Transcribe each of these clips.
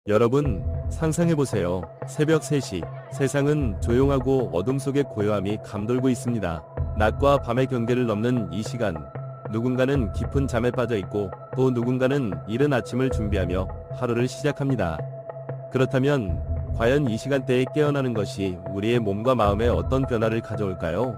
여러분, 상상해보세요. 새벽 3시, 세상은 조용하고 어둠 속의 고요함이 감돌고 있습니다. 낮과 밤의 경계를 넘는 이 시간, 누군가는 깊은 잠에 빠져 있고 또 누군가는 이른 아침을 준비하며 하루를 시작합니다. 그렇다면 과연 이 시간대에 깨어나는 것이 우리의 몸과 마음에 어떤 변화를 가져올까요?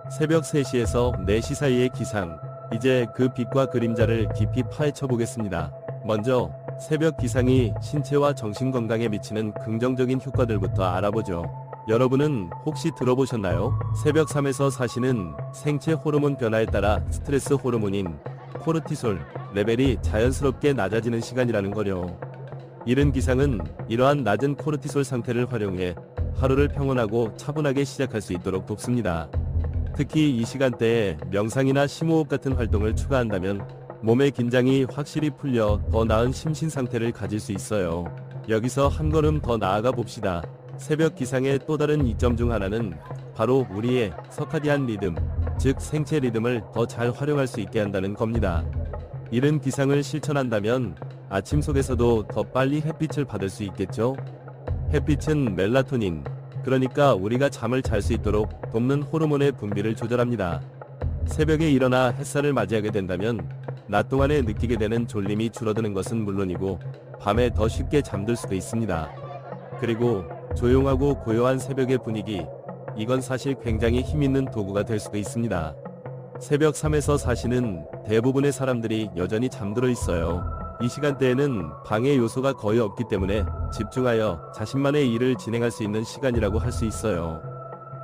새벽 3시에서 4시 사이의 기상, 이제 그 빛과 그림자를 깊이 파헤쳐 보겠습니다. 먼저 새벽 기상이 신체와 정신 건강에 미치는 긍정적인 효과들부터 알아보죠. 여러분은 혹시 들어보셨나요? 새벽 3에서 4시는 생체 호르몬 변화에 따라 스트레스 호르몬인 코르티솔 레벨이 자연스럽게 낮아지는 시간이라는 거요. 이른 기상은 이러한 낮은 코르티솔 상태를 활용해 하루를 평온하고 차분하게 시작할 수 있도록 돕습니다. 특히 이 시간대에 명상이나 심호흡 같은 활동을 추가한다면 몸의 긴장이 확실히 풀려 더 나은 심신 상태를 가질 수 있어요. 여기서 한 걸음 더 나아가 봅시다. 새벽 기상의 또 다른 이점 중 하나는 바로 우리의 서카디안 리듬, 즉 생체 리듬을 더 잘 활용할 수 있게 한다는 겁니다. 이른 기상을 실천한다면 아침 속에서도 더 빨리 햇빛을 받을 수 있겠죠? 햇빛은 멜라토닌, 그러니까 우리가 잠을 잘 수 있도록 돕는 호르몬의 분비를 조절합니다. 새벽에 일어나 햇살을 맞이하게 된다면 낮 동안에 느끼게 되는 졸림이 줄어드는 것은 물론이고 밤에 더 쉽게 잠들 수도 있습니다. 그리고 조용하고 고요한 새벽의 분위기, 이건 사실 굉장히 힘있는 도구가 될 수도 있습니다. 새벽 3에서 4시는 대부분의 사람들이 여전히 잠들어 있어요. 이 시간대에는 방해 요소가 거의 없기 때문에 집중하여 자신만의 일을 진행할 수 있는 시간이라고 할 수 있어요.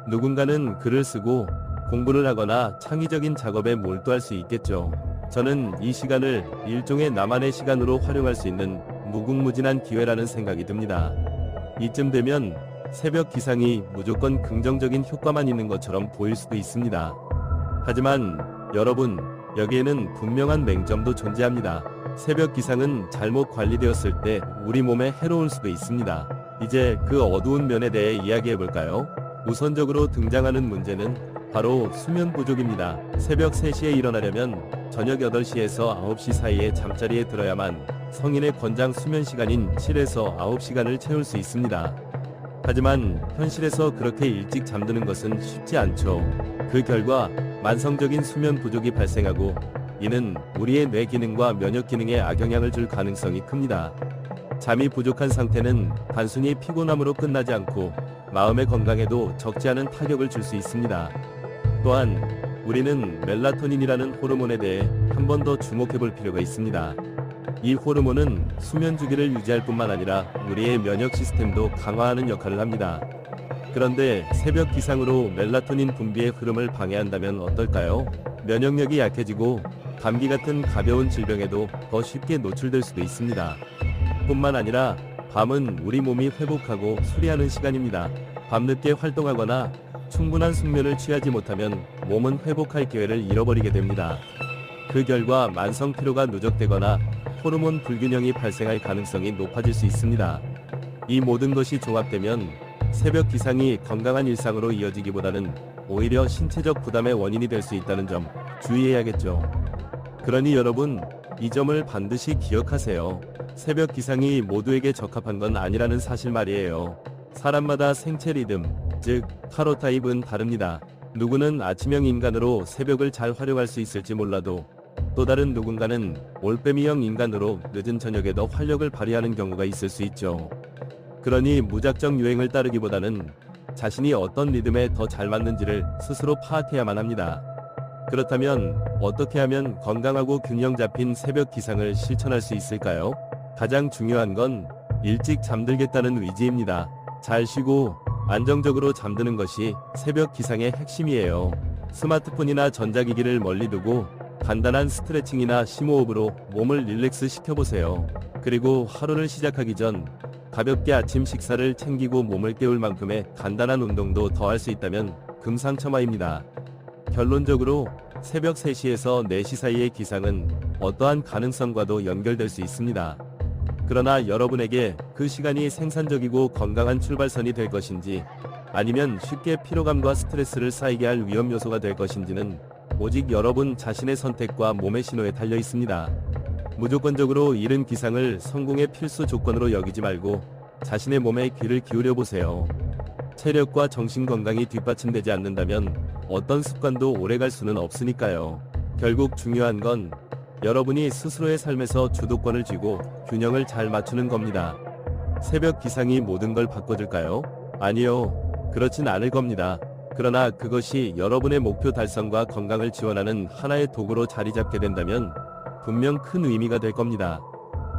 누군가는 글을 쓰고 공부를 하거나 창의적인 작업에 몰두할 수 있겠죠. 저는 이 시간을 일종의 나만의 시간으로 활용할 수 있는 무궁무진한 기회라는 생각이 듭니다. 이쯤 되면 새벽 기상이 무조건 긍정적인 효과만 있는 것처럼 보일 수도 있습니다. 하지만 여러분, 여기에는 분명한 맹점도 존재합니다. 새벽 기상은 잘못 관리되었을 때 우리 몸에 해로울 수도 있습니다. 이제 그 어두운 면에 대해 이야기해볼까요? 우선적으로 등장하는 문제는 바로 수면 부족입니다. 새벽 3시에 일어나려면 저녁 8시에서 9시 사이에 잠자리에 들어야만 성인의 권장 수면 시간인 7에서 9시간을 채울 수 있습니다. 하지만 현실에서 그렇게 일찍 잠드는 것은 쉽지 않죠. 그 결과 만성적인 수면 부족이 발생하고 이는 우리의 뇌 기능과 면역 기능에 악영향을 줄 가능성이 큽니다. 잠이 부족한 상태는 단순히 피곤함으로 끝나지 않고 마음의 건강에도 적지 않은 타격을 줄 수 있습니다. 또한 우리는 멜라토닌이라는 호르몬에 대해 한 번 더 주목해 볼 필요가 있습니다. 이 호르몬은 수면 주기를 유지할 뿐만 아니라 우리의 면역 시스템도 강화하는 역할을 합니다. 그런데 새벽 기상으로 멜라토닌 분비의 흐름을 방해한다면 어떨까요? 면역력이 약해지고 감기 같은 가벼운 질병에도 더 쉽게 노출될 수도 있습니다. 뿐만 아니라 밤은 우리 몸이 회복하고 수리하는 시간입니다. 밤늦게 활동하거나 충분한 숙면을 취하지 못하면 몸은 회복할 기회를 잃어버리게 됩니다. 그 결과 만성 피로가 누적되거나 호르몬 불균형이 발생할 가능성이 높아질 수 있습니다. 이 모든 것이 종합되면 새벽 기상이 건강한 일상으로 이어지기보다는 오히려 신체적 부담의 원인이 될 수 있다는 점 주의해야겠죠. 그러니 여러분, 이 점을 반드시 기억하세요. 새벽 기상이 모두에게 적합한 건 아니라는 사실 말이에요. 사람마다 생체 리듬, 즉 카로타입은 다릅니다. 누구는 아침형 인간으로 새벽을 잘 활용할 수 있을지 몰라도 또 다른 누군가는 올빼미형 인간으로 늦은 저녁에도 활력을 발휘하는 경우가 있을 수 있죠. 그러니 무작정 유행을 따르기보다는 자신이 어떤 리듬에 더 잘 맞는지를 스스로 파악해야만 합니다. 그렇다면 어떻게 하면 건강하고 균형 잡힌 새벽 기상을 실천할 수 있을까요? 가장 중요한 건 일찍 잠들겠다는 의지입니다. 잘 쉬고 안정적으로 잠드는 것이 새벽 기상의 핵심이에요. 스마트폰이나 전자기기를 멀리 두고 간단한 스트레칭이나 심호흡으로 몸을 릴렉스 시켜보세요. 그리고 하루를 시작하기 전 가볍게 아침 식사를 챙기고 몸을 깨울 만큼의 간단한 운동도 더 할 수 있다면 금상첨화입니다. 결론적으로 새벽 3시에서 4시 사이의 기상은 어떠한 가능성과도 연결될 수 있습니다. 그러나 여러분에게 그 시간이 생산적이고 건강한 출발선이 될 것인지 아니면 쉽게 피로감과 스트레스를 쌓이게 할 위험 요소가 될 것인지는 오직 여러분 자신의 선택과 몸의 신호에 달려 있습니다. 무조건적으로 이른 기상을 성공의 필수 조건으로 여기지 말고 자신의 몸에 귀를 기울여 보세요. 체력과 정신 건강이 뒷받침되지 않는다면 어떤 습관도 오래갈 수는 없으니까요. 결국 중요한 건 여러분이 스스로의 삶에서 주도권을 쥐고 균형을 잘 맞추는 겁니다. 새벽 기상이 모든 걸 바꿔줄까요? 아니요. 그렇진 않을 겁니다. 그러나 그것이 여러분의 목표 달성과 건강을 지원하는 하나의 도구로 자리 잡게 된다면 분명 큰 의미가 될 겁니다.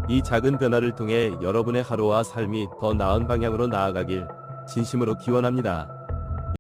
이 작은 변화를 통해 여러분의 하루와 삶이 더 나은 방향으로 나아가길 진심으로 기원합니다.